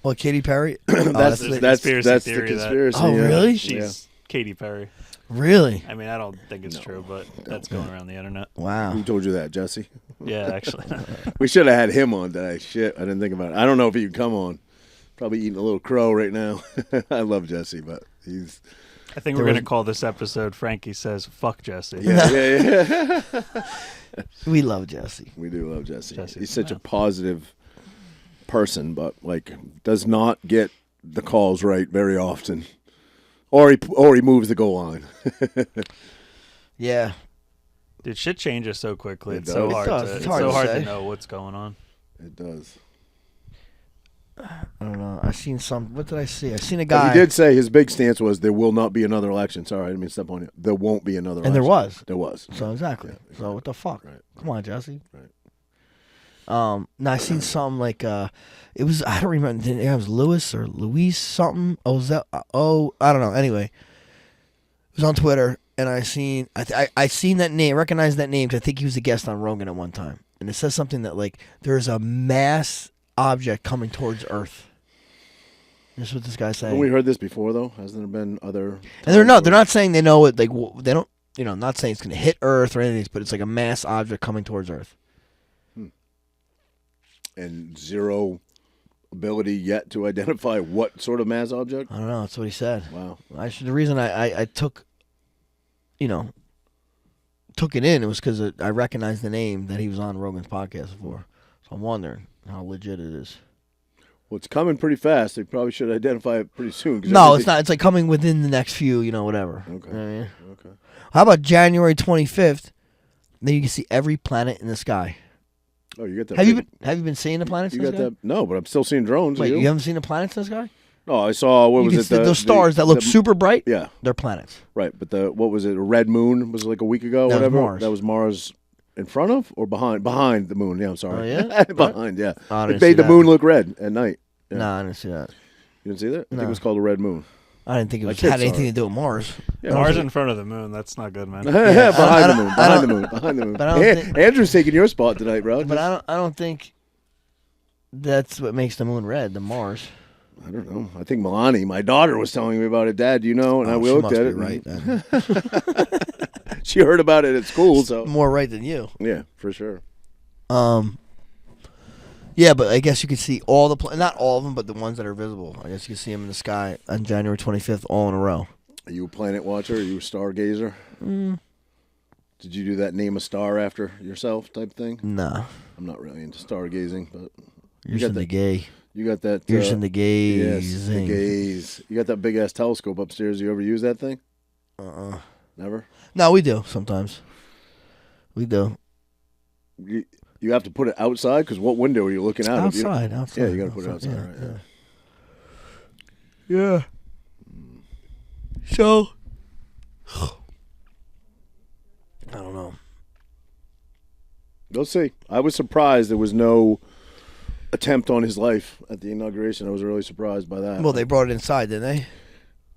Well, Katy Perry. That's the- the conspiracy theory that- conspiracy. Oh, yeah. really? She's Katy Perry. Really? I mean, I don't think it's true, but that's going around the internet. Wow. Who told you that, Jesse? Yeah, actually. We should have had him on today. Shit, I didn't think about it. I don't know if he could come on. Probably eating a little crow right now. I love Jesse, but he's I think we're going to call this episode Frankie Says Fuck Jesse. yeah. We love Jesse. We do love Jesse. Jesse, He's such a yeah. positive person, but does not get the calls right very often, or he moves the goal line. Yeah. Dude, shit changes so quickly. It It's so does. hard, It does. to, It's it's hard so to hard say. to know what's going on. It does. I don't know. I seen some. What did I see? I seen a But guy. he did say his big stance was there will not be another election. Sorry, I didn't mean to step on you. There won't be another And there election. was. There was. So exactly. Yeah, So what the fuck? Right. Come on, Jesse. Right. Now I seen something like it was I don't remember. It was Louis or Luis something. Oh, was that? Oh, I don't know. Anyway, it was on Twitter, and I seen I seen that name, recognized that name because I think he was a guest on Rogan at one time, and it says something that like there's a mass object coming towards Earth. That's what this guy's saying. Haven't we heard this before though? Hasn't there been other? And they're times where- not saying they know it. Like they don't. I'm not saying it's going to hit Earth or anything, but it's like a mass object coming towards Earth. and zero ability yet to identify what sort of mass object. I don't know. That's what he said. Wow. The reason I took, took it in, it was because I recognized the name that he was on Rogan's podcast before. So I'm wondering how legit it is. Well, it's coming pretty fast. They probably should identify it pretty soon. 'cause No, everything- it's not. It's like coming within the next few, whatever. Okay. You know what I mean? Okay. How about January 25th? Then you can see every planet in the sky. Oh, you got that. Have you big- been seeing the planets You in the got sky? that? No, but I'm still seeing drones. Wait, Are you you? haven't seen the planets in the sky? No, I saw. What You was can it? see those stars that look super bright. Yeah, They're planets. right. But what was it? A red moon was like a week ago. That was Whatever. Mars. That was Mars. In front of or behind? Behind the moon. Yeah, I'm sorry. Oh, yeah? Behind. Yeah. Oh, I It didn't see made the that. moon look red at night. Yeah. No, I didn't see that. You didn't see that? I think No. it was called a red moon. I didn't think it My was, kids had anything saw to do with Mars. Yeah, Mars in front of the moon. That's not good, man. behind the moon. Behind don't- the moon. Behind the moon. but I don't Hey, think- Andrew's taking your spot tonight, bro. But I don't think that's what makes the moon red. The Mars. I don't know. I think Milani, my daughter, was telling me about it. Dad, do you know? And we she looked must at be it. right. and Then. She heard about it at school, so More right than you. yeah, for sure. Yeah, but I guess you could see all not all of them, but the ones that are visible. I guess you can see them in the sky on January 25th, all in a row. Are you a planet watcher? Are you a stargazer? Did you do that name a star after yourself type thing? Nah, I'm not really into stargazing, but you're got in the that- gay. you got that. You're in the Yes, gazing. the gaze. You got that big ass telescope upstairs. You ever use that thing? Never. No, we do sometimes. We do. You have to put it outside because what window are you looking out of? Outside. Yeah, you got to put it outside, yeah, right? Yeah. So, I don't know. We'll see. I was surprised there was no attempt on his life at the inauguration. I was really surprised by that. Well, they brought it inside, didn't they?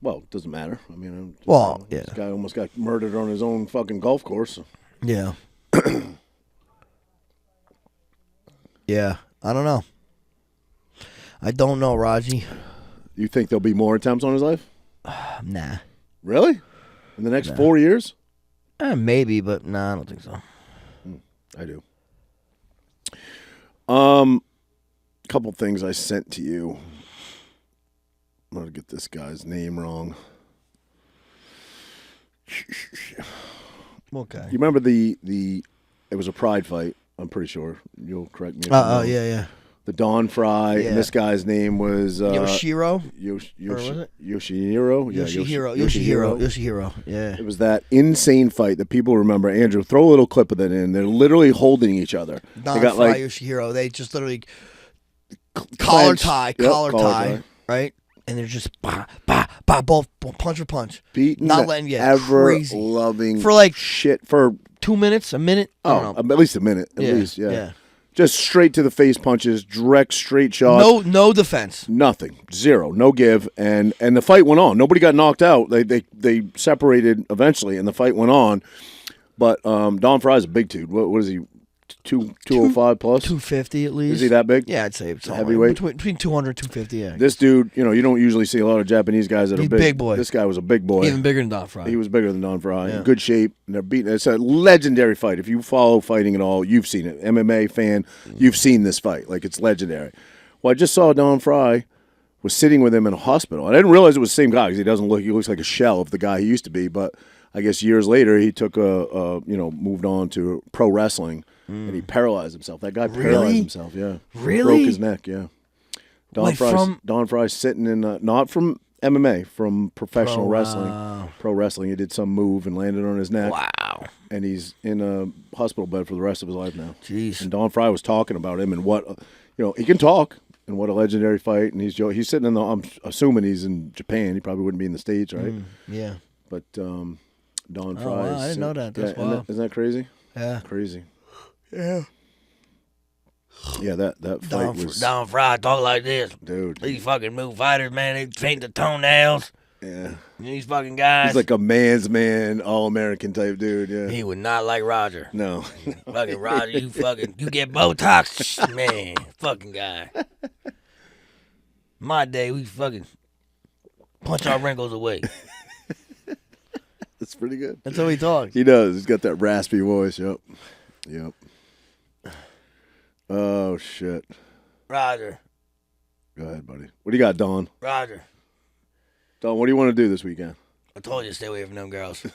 Well, it doesn't matter. I mean, Well, yeah. This guy almost got murdered on his own fucking golf course. Yeah. Yeah. I don't know. I don't know, Raji. You think there'll be more attempts on his life? Nah. Really? In the next 4 years? Maybe, but nah, I don't think so. I do. Couple things I sent to you. I'm gonna get this guy's name wrong. Okay. You remember the it was a pride fight, I'm pretty sure. You'll correct me if I'm wrong. Yeah. The Dawn Fry, Yeah. and this guy's name was Yoshiro? Or was it? Yoshihiro? Yeah, Yoshihiro. Yeah. It was that insane fight that people remember. Andrew, throw a little clip of that in. They're literally holding each other. Don they got Fry, like Yoshihiro. They just literally collar tie, Yep, collar tie. right? And they're just both punch for punch. beating Not the letting you ever crazy. loving For like shit for 2 minutes, a minute. I don't know. at least a minute. At Yeah, least, yeah. yeah. Just straight to the face punches, direct straight shots. No defense. Nothing, zero, no give, and the fight went on. Nobody got knocked out. They separated eventually, and the fight went on. But Don Fry's a big dude. What is he? 205 plus? 250 at least. Is he that big? Yeah, I'd say it's all heavyweight? right. Between 200 250, yeah. This dude, you don't usually see a lot of Japanese guys that He's are big. big boy. This guy was a big boy. Even bigger than Don Fry. He was bigger than Don Fry. Yeah. In good shape. And they're beating. It's a legendary fight. If you follow fighting at all, you've seen it. MMA fan, you've seen this fight. Like, it's legendary. Well, I just saw Don Fry was sitting with him in a hospital. I didn't realize it was the same guy because he looks like a shell of the guy he used to be. But I guess years later, he took moved on to pro wrestling. And he paralyzed himself. That guy paralyzed himself. Yeah, Really? broke his neck. Yeah. Wait, from- Don Fry's sitting in not from MMA, from professional wrestling, wow. pro wrestling. He did some move and landed on his neck. Wow. And he's in a hospital bed for the rest of his life now. Jeez. And Don Fry was talking about him and what he can talk and what a legendary fight. And he's sitting in the. I'm assuming he's in Japan. He probably wouldn't be in the States, right? Yeah. But Don Fry. wow, I didn't know that. That's wild. Isn't that crazy? Yeah. Crazy. Yeah. Yeah, that fight was. Don Fry talk like this. Dude. These fucking move fighters, man, they paint the toenails. Yeah. These fucking guys. He's like a man's man, all American type dude. Yeah. He would not like Roger. No. Fucking Roger, you get Botox, man, fucking guy. My day, we fucking punch our wrinkles away. That's pretty good. That's how he talks. He does. He's got that raspy voice. Yep. Oh shit. Roger, Go ahead, buddy. What do you got, Don? Roger. Don, what do you want to do this weekend? I told you to stay away from them girls.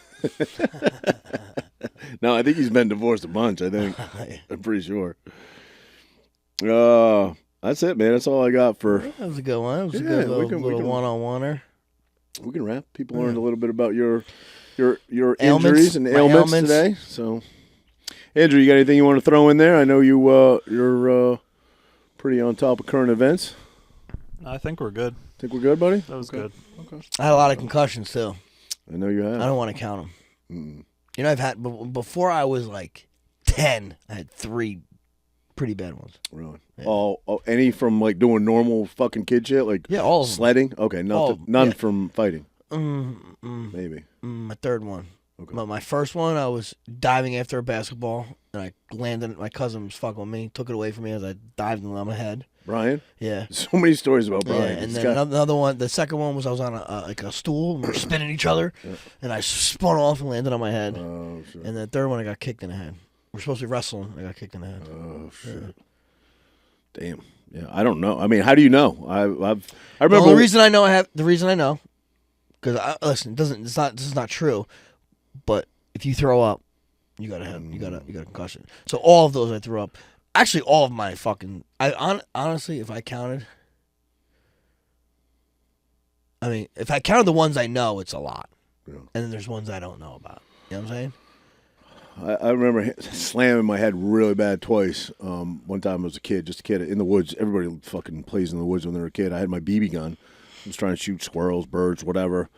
No, I think he's been divorced a bunch. I think. I'm pretty sure. I That's it, man. That's all I got for. That was a good one. It was a Yeah, good we little, can- little one-on-oneer. We can wrap. People learned a little bit about your Ailments, injuries and my ailments ailments. today. So, Andrew, you got anything you want to throw in there? I know you're pretty on top of current events. I think we're good. Think we're good, buddy? That was good. I had a lot of concussions too. I know you have. I don't want to count them. You know, I've had before I was like 10. I had 3 pretty bad ones. Really? Yeah. All any from like doing normal fucking kid shit, like Yeah, all of them. sledding. Okay, nothing, none yeah. from fighting. Mm, Maybe. my third one. Okay. But my first one, I was diving after a basketball, and I landed. My cousin was fucking with me, took it away from me as I dived on my head. Brian. Yeah. So many stories about Yeah, Brian. and This then guy- another one. The second one was I was on like a stool, and we were spinning each other, and I spun off and landed on my head. Oh shit. And the third one, I got kicked in the head. We're supposed to be wrestling. I got kicked in the head. Oh shit. Damn. Yeah, I don't know. I mean, how do you know? I remember. The only reason I know because listen, this is not true, but if you throw up, you got a concussion. So all of those I threw up. Actually, all of my fucking. Honestly, if I counted, I mean, if I counted the ones I know, it's a lot, Yeah. and then there's ones I don't know about. You know what I'm saying? I remember slamming my head really bad twice. One time I was just a kid in the woods. Everybody fucking plays in the woods when they're a kid. I had my BB gun. I was trying to shoot squirrels, birds, whatever,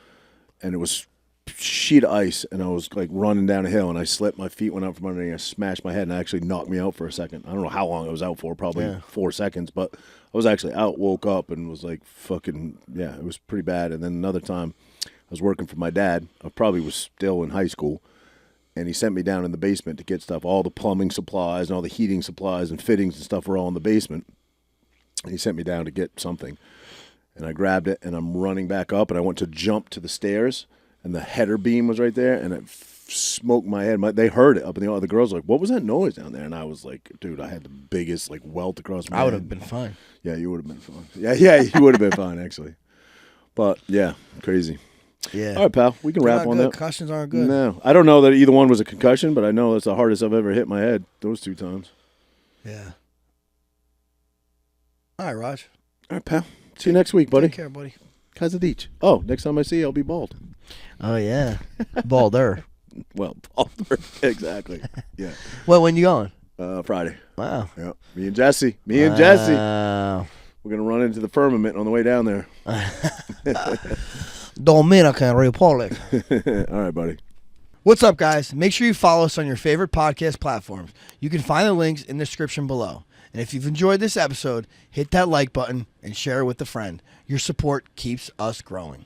and it was sheet of ice, and I was like running down a hill, and I slipped. My feet went out from under me. I smashed my head, and it actually knocked me out for a second. I don't know how long I was out for, probably 4 seconds, but I was actually out, woke up, and was like fucking, yeah, it was pretty bad. And then another time I was working for my dad. I probably was still in high school. And he sent me down in the basement to get stuff. All the plumbing supplies and all the heating supplies and fittings and stuff were all in the basement. And he sent me down to get something. And I grabbed it, and I'm running back up, and I went to jump to the stairs, and the header beam was right there, and it smoked my head. They heard it up in the other girls were like, what was that noise down there? And I was like, dude, I had the biggest like welt across my head. I would have been fine. Yeah, you would have been fine. Yeah, you would have been fine, actually. But, yeah, crazy. Yeah. All right, pal. We can wrap on that. Concussions aren't good. No, I don't know that either one was a concussion, but I know that's the hardest I've ever hit my head. Those 2 times. Yeah. All right, Raj. All right, pal. See you next week, buddy. Take care, buddy. Kaiser Deach. Oh, next time I see you, I'll be bald. Oh yeah, balder. Well, balder. Exactly. Yeah. Well, when you going? Friday. Wow. Yeah. Me and Jesse. Jesse. Wow. We're gonna run into the firmament on the way down there. Dominican Republic. All right, buddy. What's up, guys? Make sure you follow us on your favorite podcast platforms. You can find the links in the description below. And if you've enjoyed this episode, hit that like button and share it with a friend. Your support keeps us growing.